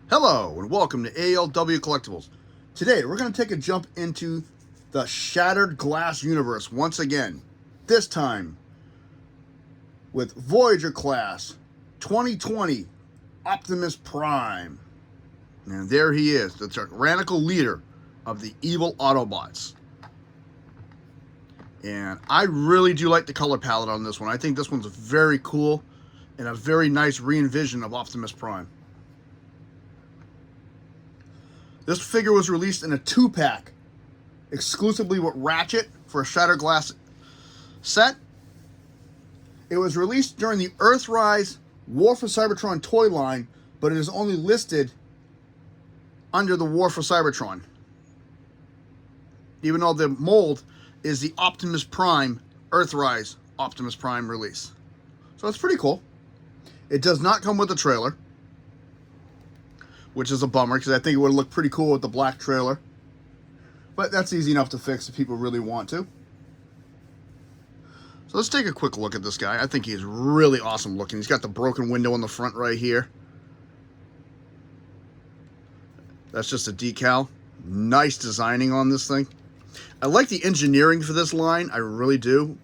Hello and welcome to ALW Collectibles. Today we're going to take a jump into the Shattered Glass universe once again. This time with Voyager class 2020 Optimus Prime. And there he is, the tyrannical leader of the evil Autobots. And I really do like the color palette on this one. I think this one's very cool and a very nice re-envision of Optimus Prime. This figure was released in a 2-pack, exclusively with Ratchet for a Shattered Glass set. It was released during the Earthrise War for Cybertron toy line, but it is only listed under the War for Cybertron, even though the mold is the Optimus Prime Earthrise Optimus Prime release. So it's pretty cool. It does not come with a trailer, which is a bummer because I think it would look pretty cool with the black trailer. But that's easy enough to fix if people really want to. So let's take a quick look at this guy. I think he's really awesome looking. He's got the broken window in the front right here. That's just a decal. Nice designing on this thing. I like the engineering for this line. I really do.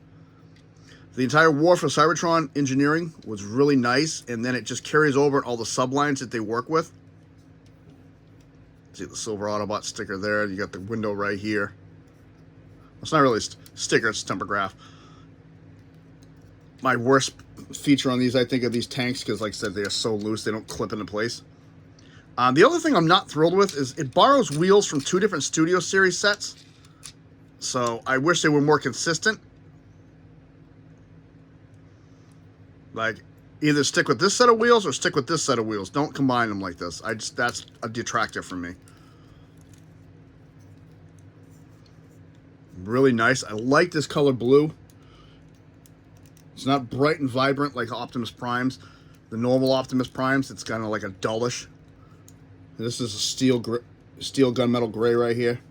The entire War for Cybertron engineering was really nice, and then it just carries over in all the sublines that they work with. See the silver Autobot sticker there. You got the window right here. It's not really a sticker, it's tempergraph. My worst feature on these, I think, are these tanks, because like I said, they are so loose, they don't clip into place. The other thing I'm not thrilled with is it borrows wheels from 2 different Studio Series sets. So I wish they were more consistent. Like, either stick with this set of wheels or stick with this set of wheels. Don't combine them like this. That's a detractor for me. Really nice. I like this color blue. It's not bright and vibrant like Optimus Prime's. The normal Optimus Prime's, it's kind of like a dullish. This is a steel gunmetal gray right here.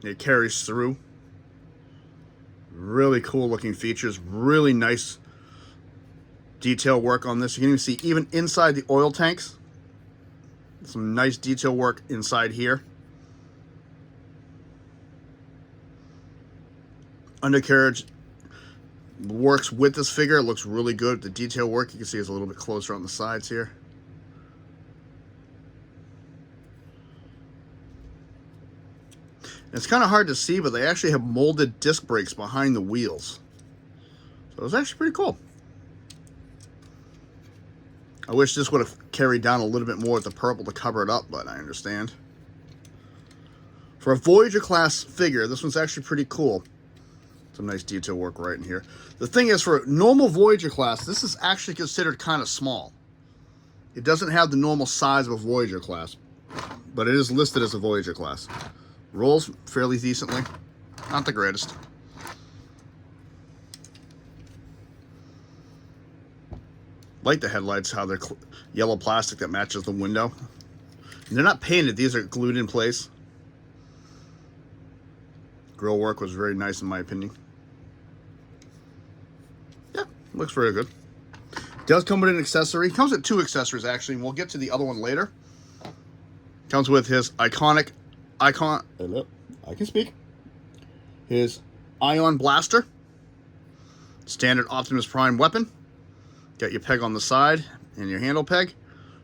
It carries through. Really cool looking features. Really nice detail work on this. You can even see even inside the oil tanks. Some nice detail work inside here. Undercarriage works with this figure. It looks really good. The detail work you can see is a little bit closer on the sides here. It's kind of hard to see, but they actually have molded disc brakes behind the wheels. So it's actually pretty cool. I wish this would have carried down a little bit more with the purple to cover it up, but I understand. For a Voyager class figure, this one's actually pretty cool. Some nice detail work right in here. The thing is, for a normal Voyager class, this is actually considered kind of small. It doesn't have the normal size of a Voyager class, but it is listed as a Voyager class. Rolls fairly decently. Not the greatest. Like the headlights, how they're yellow plastic that matches the window. And they're not painted, these are glued in place. Grill work was very nice in my opinion. Yeah, looks very good. Does come with an accessory. Comes with 2 accessories actually, and we'll get to the other one later. Comes with his iconic I can speak. His Ion Blaster. Standard Optimus Prime weapon. Got your peg on the side and your handle peg.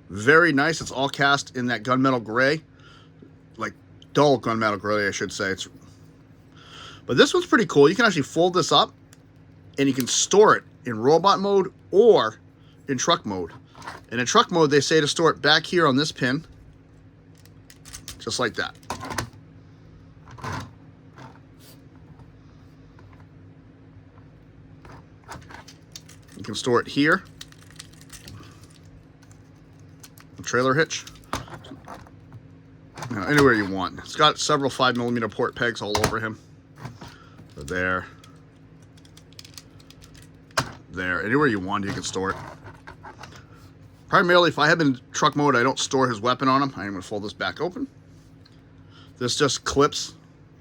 Very nice. It's all cast in that gunmetal gray. Like dull gunmetal gray, I should say. But this one's pretty cool. You can actually fold this up and you can store it in robot mode or in truck mode. And in truck mode, they say to store it back here on this pin. Just like that. You can store it here. The trailer hitch. Anywhere you want. It's got several 5mm port pegs all over him. So there. There. Anywhere you want, you can store it. Primarily, if I have in truck mode, I don't store his weapon on him. I'm going to fold this back open. This just clips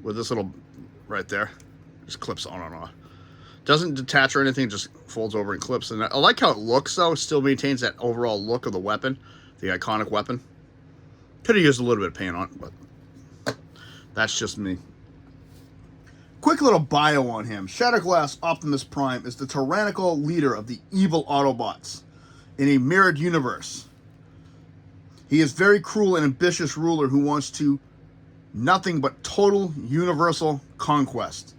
with this little right there. Just clips on and off. Doesn't detach or anything, just folds over and clips. And I like how it looks, though. It still maintains that overall look of the weapon, the iconic weapon. Could have used a little bit of paint on it, but that's just me. Quick little bio on him. Shatterglass Optimus Prime is the tyrannical leader of the evil Autobots in a mirrored universe. He is very cruel and ambitious ruler who wants to nothing but total universal conquest.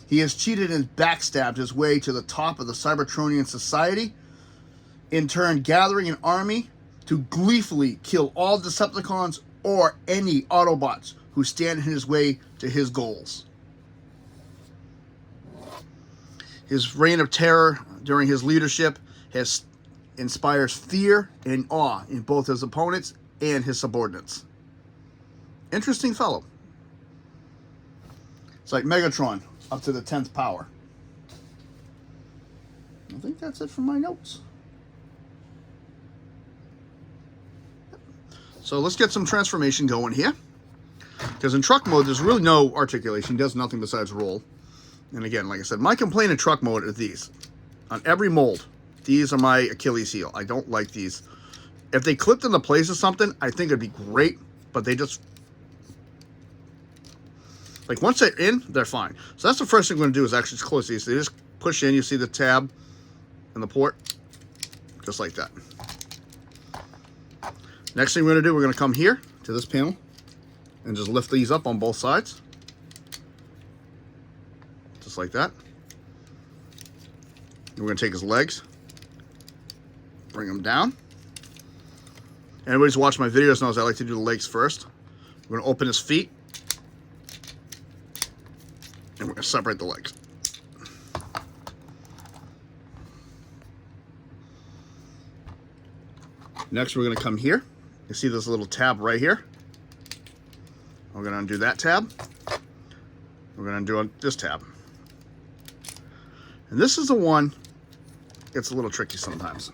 He has cheated and backstabbed his way to the top of the Cybertronian society, in turn gathering an army to gleefully kill all Decepticons or any Autobots who stand in his way to his goals. His reign of terror during his leadership inspires fear and awe in both his opponents and his subordinates. Interesting fellow. It's like Megatron, up to the 10th power. I think that's it for my notes. So let's get some transformation going here. Because in truck mode, there's really no articulation. He does nothing besides roll. And again, like I said, my complaint in truck mode are these. On every mold, these are my Achilles heel. I don't like these. If they clipped into place or something, I think it'd be great. But they just... like, once they're in, they're fine. So that's the first thing we're going to do is actually just close these. They just push in. You see the tab and the port. Just like that. Next thing we're going to do, we're going to come here to this panel and just lift these up on both sides. Just like that. And we're going to take his legs, bring them down. Anybody's watched my videos knows I like to do the legs first. We're going to open his feet. And we're going to separate the legs. Next, we're going to come here. You see this little tab right here? We're going to undo that tab. We're going to undo this tab. And this is the one, it's a little tricky sometimes.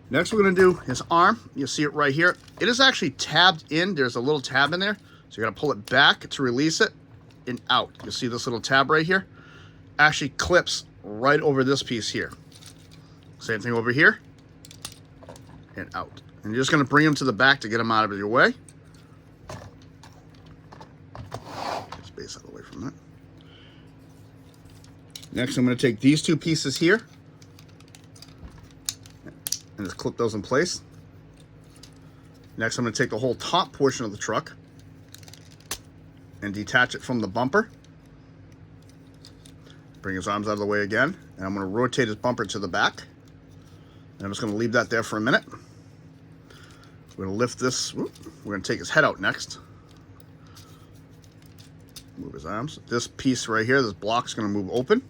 Next, we're going to do his arm. You see it right here. It is actually tabbed in. There's a little tab in there. So you're going to pull it back to release it and out. You'll see this little tab right here. Actually clips right over this piece here. Same thing over here. And out. And you're just going to bring him to the back to get him out of your way. Space out of the way from that. Next, I'm going to take these two pieces here and just clip those in place. Next, I'm going to take the whole top portion of the truck and detach it from the bumper. Bring his arms out of the way again. And I'm going to rotate his bumper to the back. And I'm just going to leave that there for a minute. We're going to lift this. We're going to take his head out next. Move his arms. This piece right here, this block is going to move open.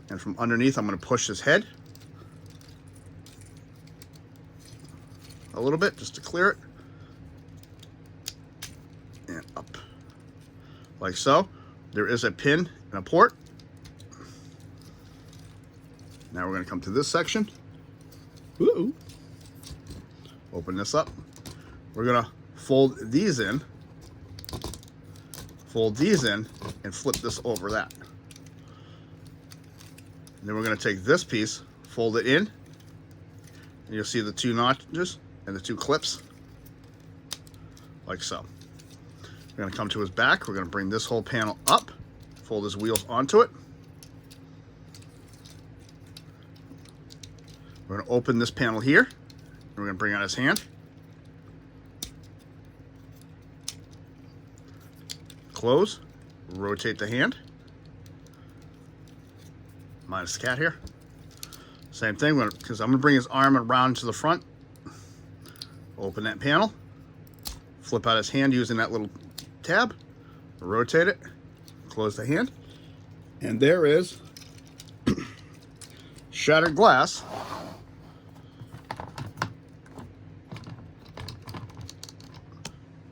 And from underneath, I'm going to push his head a little bit just to clear it. And up. Like so. There is a pin and a port. Now we're going to come to this section. Ooh. Open this up. We're going to fold these in. Fold these in and flip this over that. And then we're going to take this piece, fold it in, and you'll see the two notches and the two clips, like so. We're going to come to his back. We're going to bring this whole panel up, fold his wheels onto it. We're going to open this panel here, and we're going to bring out his hand. Close, rotate the hand. Minus the cat here. Same thing, because I'm going to bring his arm around to the front. Open that panel. Flip out his hand using that little tab. Rotate it. Close the hand. And there is Shattered Glass.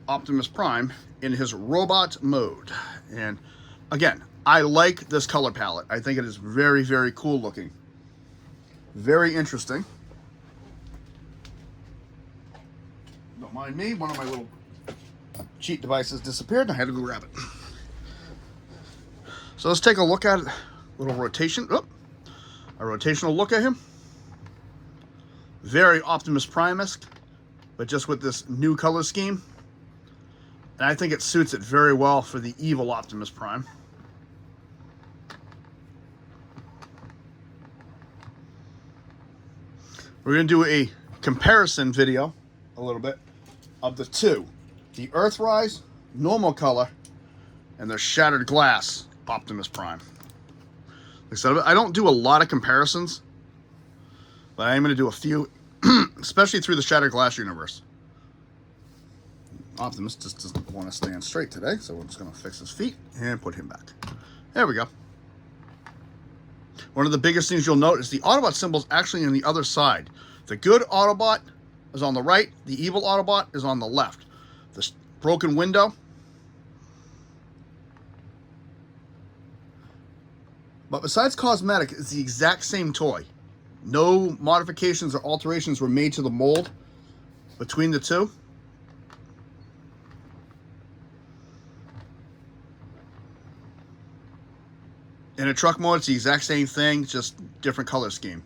Optimus Prime in his robot mode. And again, I like this color palette. I think it is very, very cool looking. Very interesting. Don't mind me, one of my little cheat devices disappeared and I had to go grab it. So let's take a look at little rotation. Oh, a rotational look at him. Very Optimus Prime-esque, but just with this new color scheme. And I think it suits it very well for the evil Optimus Prime. We're going to do a comparison video, a little bit, of the two. The Earthrise, normal color, and the Shattered Glass Optimus Prime. Like I said, I don't do a lot of comparisons, but I am going to do a few, especially through the Shattered Glass universe. Optimus just doesn't want to stand straight today, so we're just going to fix his feet and put him back. There we go. One of the biggest things you'll note is the Autobot symbol is actually on the other side. The good Autobot is on the right. The evil Autobot is on the left. The broken window. But besides cosmetic, it's the exact same toy. No modifications or alterations were made to the mold between the two. In a truck mode, it's the exact same thing, just different color scheme.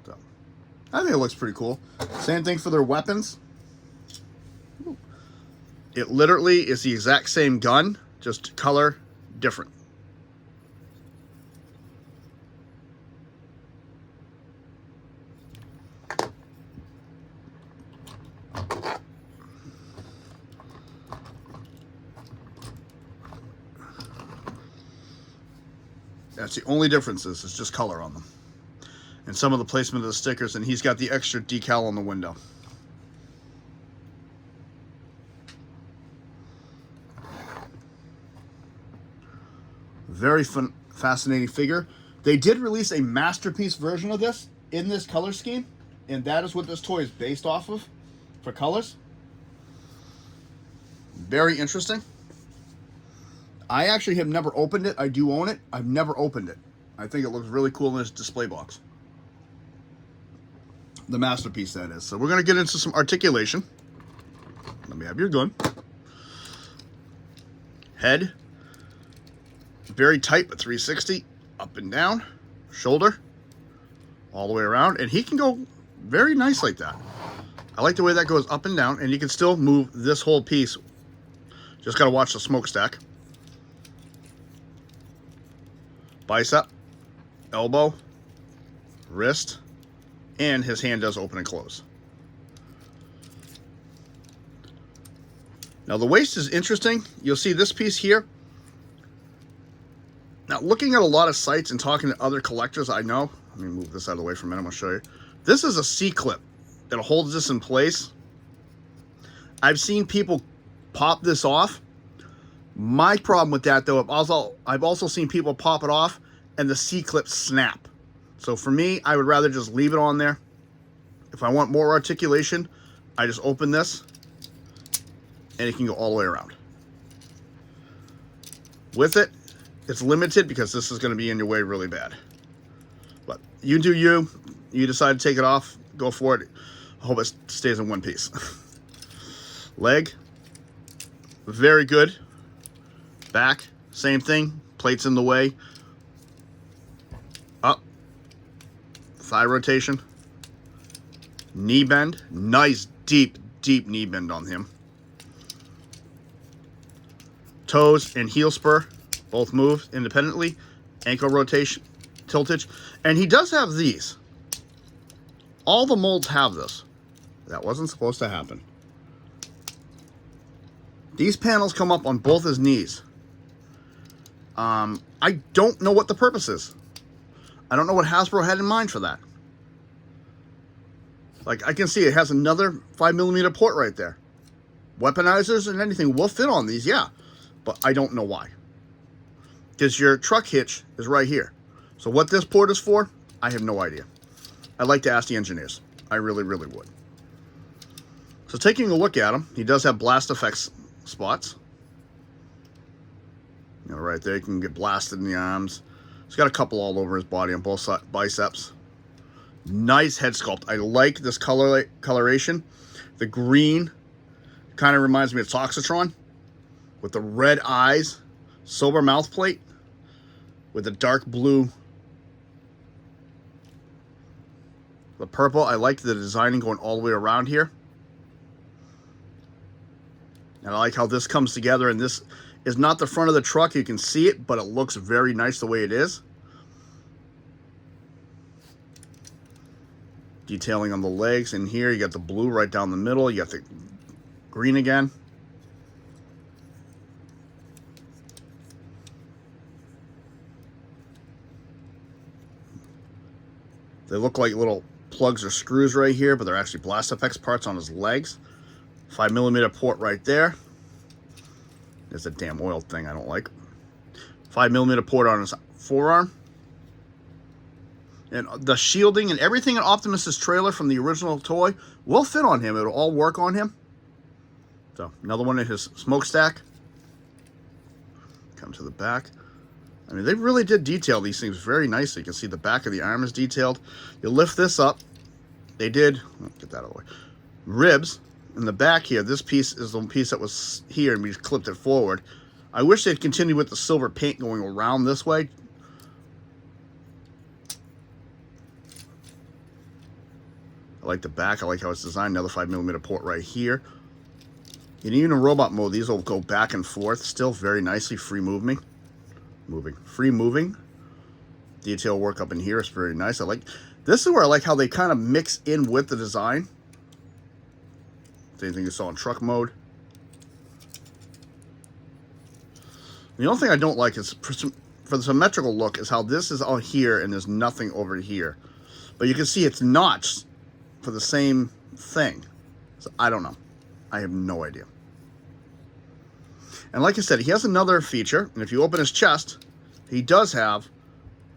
So, I think it looks pretty cool. Same thing for their weapons. It literally is the exact same gun, just color different. That's the only differences. It's just color on them. And some of the placement of the stickers, and he's got the extra decal on the window. Very fun, fascinating figure. They did release a masterpiece version of this in this color scheme, and that is what this toy is based off of for colors. Very interesting. I actually have never opened it. I do own it. I've never opened it. I think it looks really cool in this display box. The masterpiece, that is. So we're going to get into some articulation. Let me have your gun. Head. Very tight, but 360. Up and down. Shoulder. All the way around. And he can go very nice like that. I like the way that goes up and down. And you can still move this whole piece. Just got to watch the smokestack. Bicep, elbow, wrist, and his hand does open and close. Now the waist is interesting. You'll see this piece here. Now looking at a lot of sites and talking to other collectors I know, let me move this out of the way for a minute, I'm going to show you. This is a C-clip that holds this in place. I've seen people pop this off. My problem with that, though, I've also seen people pop it off and the C-clip snap. So for me, I would rather just leave it on there. If I want more articulation, I just open this and it can go all the way around. With it, it's limited because this is going to be in your way really bad. But you do you. You decide to take it off, go for it. I hope it stays in one piece. Leg, very good. Back, same thing. Plates in the way. Up. Thigh rotation. Knee bend. Nice, deep, deep knee bend on him. Toes and heel spur. Both move independently. Ankle rotation. Tiltage. And he does have these. All the molds have this. That wasn't supposed to happen. These panels come up on both his knees. I don't know what the purpose is. I don't know what Hasbro had in mind for that. Like, I can see it has another 5mm port right there. Weaponizers and anything will fit on these, yeah. But I don't know why. Because your truck hitch is right here. So what this port is for, I have no idea. I'd like to ask the engineers. I really, really would. So taking a look at him, he does have blast effects spots. You know, right there, you can get blasted in the arms. He's got a couple all over his body on both biceps. Nice head sculpt. I like this coloration. The green kind of reminds me of Toxitron with the red eyes. silver mouth plate with the dark blue. The purple, I like the designing going all the way around here. And I like how this comes together, and this is not the front of the truck. You can see it, but it looks very nice the way it is. Detailing on the legs, and here you got the blue right down the middle. You got the green again. They look like little plugs or screws right here, but they're actually Blast Effects parts on his legs. 5mm port right there. There's a damn oil thing I don't like. 5mm port on his forearm. And the shielding and everything in Optimus's trailer from the original toy will fit on him. It'll all work on him. So, another one in his smokestack. Come to the back. I mean, they really did detail these things very nicely. You can see the back of the arm is detailed. You lift this up. They did, get that out of the way, ribs. In the back here, this piece is the piece that was here, and we just clipped it forward. I wish they'd continued with the silver paint going around this way. I like the back. I like how it's designed. Another 5mm port right here. And even in robot mode, these will go back and forth. Still very nicely free moving. Free moving. Detail work up in here is very nice. I like this is where I like how they kind of mix in with the design. Same thing you saw in truck mode. The only thing I don't like is for the symmetrical look is how this is all here and there's nothing over here. But you can see it's notched for the same thing. So I don't know. I have no idea. And like I said, he has another feature. And if you open his chest, he does have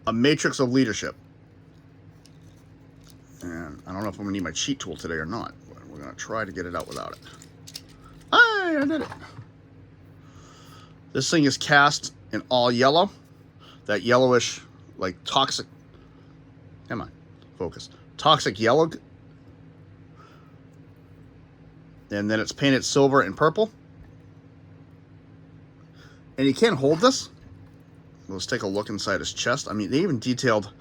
a matrix of leadership. And I don't know if I'm going to need my cheat tool today or not. But we're going to try to get it out without it. Hey, I did it. This thing is cast in all yellow. That yellowish, like toxic. Come on, focus. Toxic yellow. And then it's painted silver and purple. And he can't hold this. Let's take a look inside his chest. I mean, they even detailed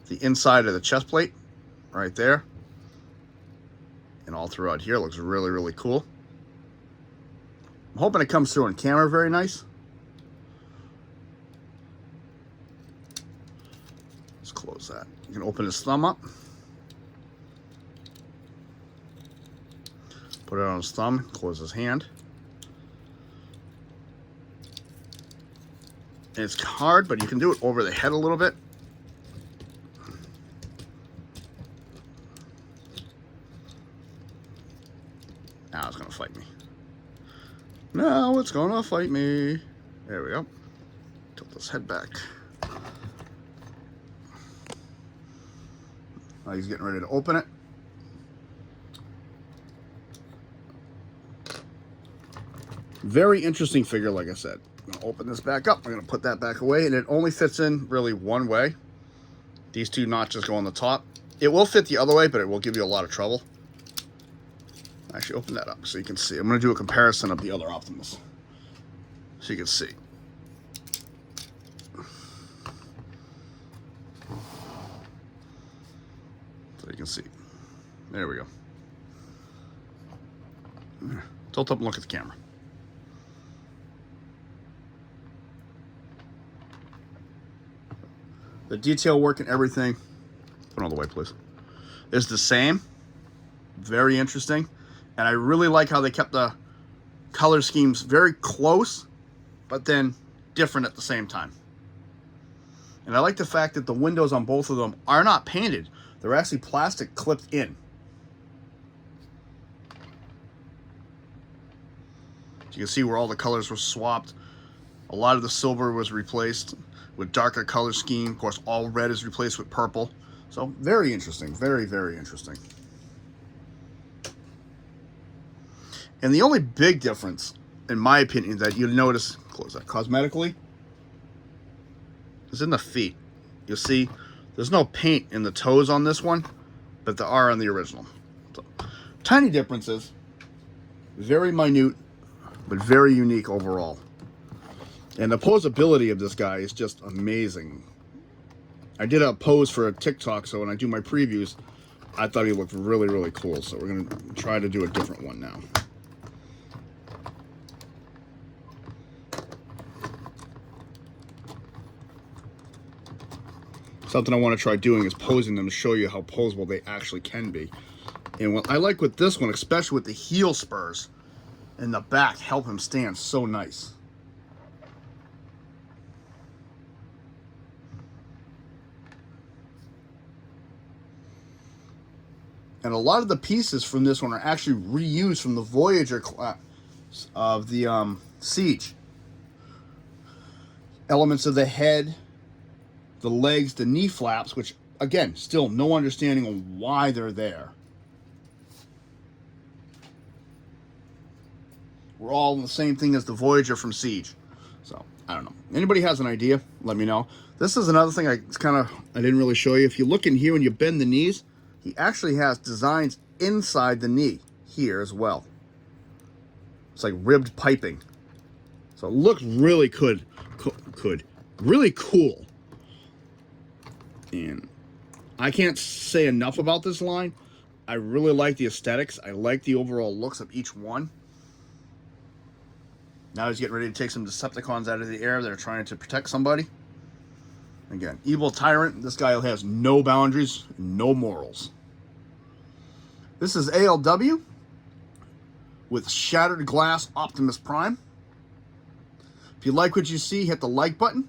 the inside of the chest plate right there. And all throughout here. Looks really, really cool. I'm hoping it comes through on camera very nice. Let's close that. You can open his thumb up. Put it on his thumb, close his hand. And it's hard, but you can do it over the head a little bit. Now it's gonna fight me. Now it's gonna fight me. There we go. Tilt his head back. Now he's getting ready to open it. Very interesting figure, like I said. I'm going to open this back up. I'm going to put that back away, and it only fits in really one way. These two notches go on the top. It will fit the other way, but it will give you a lot of trouble. Actually, open that up so you can see. I'm going to do a comparison of the other Optimus so you can see. So you can see. There we go. Tilt up and look at the camera. The detail work and everything, put it all the way, please, is the same. Very interesting. And I really like how they kept the color schemes very close, but then different at the same time. And I like the fact that the windows on both of them are not painted. They're actually plastic clipped in. You can see where all the colors were swapped. A lot of the silver was replaced with darker color scheme. Of course, all red is replaced with purple. So very interesting. Very, very interesting. And the only big difference, in my opinion, that you'll notice, close that, cosmetically, is in the feet. You'll see there's no paint in the toes on this one, but there are on the original. So, tiny differences. Very minute, but very unique overall. And the posability of this guy is just amazing. I did a pose for a TikTok, so when I do my previews, I thought he looked really, really cool. So we're going to try to do a different one now. Something I want to try doing is posing them to show you how posable they actually can be. And what I like with this one, especially with the heel spurs in the back, help him stand so nice. And a lot of the pieces from this one are actually reused from the Voyager class of the Siege. Elements of the head, the legs, the knee flaps, which, again, still no understanding on why they're there. We're all the same thing as the Voyager from Siege. So, I don't know. Anybody has an idea, let me know. This is another thing I didn't really show you. If you look in here when you bend the knees, he actually has designs inside the knee here as well. It's like ribbed piping. So it looks really really cool. And I can't say enough about this line. I really like the aesthetics. I like the overall looks of each one. Now he's getting ready to take some Decepticons out of the air that are trying to protect somebody. Again, evil tyrant. This guy has no boundaries, no morals. This is ALW with Shattered Glass Optimus Prime. If you like what you see, hit the like button.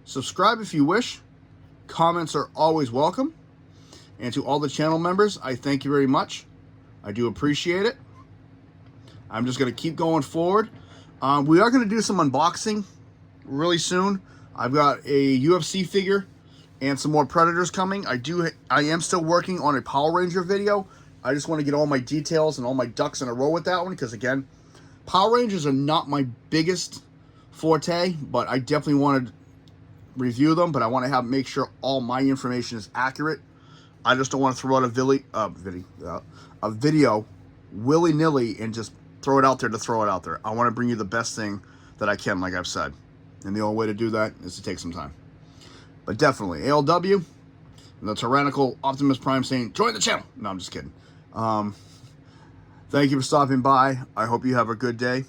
Subscribe if you wish. Comments are always welcome. And to all the channel members, I thank you very much. I do appreciate it. I'm just going to keep going forward. We are going to do some unboxing really soon. I've got a UFC figure and some more Predators coming. I am still working on a Power Ranger video. I just want to get all my details and all my ducks in a row with that one because, again, Power Rangers are not my biggest forte, but I definitely want to review them, but I want to make sure all my information is accurate. I just don't want to throw out a video willy-nilly and just throw it out there to throw it out there. I want to bring you the best thing that I can, like I've said. And the only way to do that is to take some time. But definitely, ALW, and the tyrannical Optimus Prime saying, join the channel. No, I'm just kidding. Thank you for stopping by. I hope you have a good day.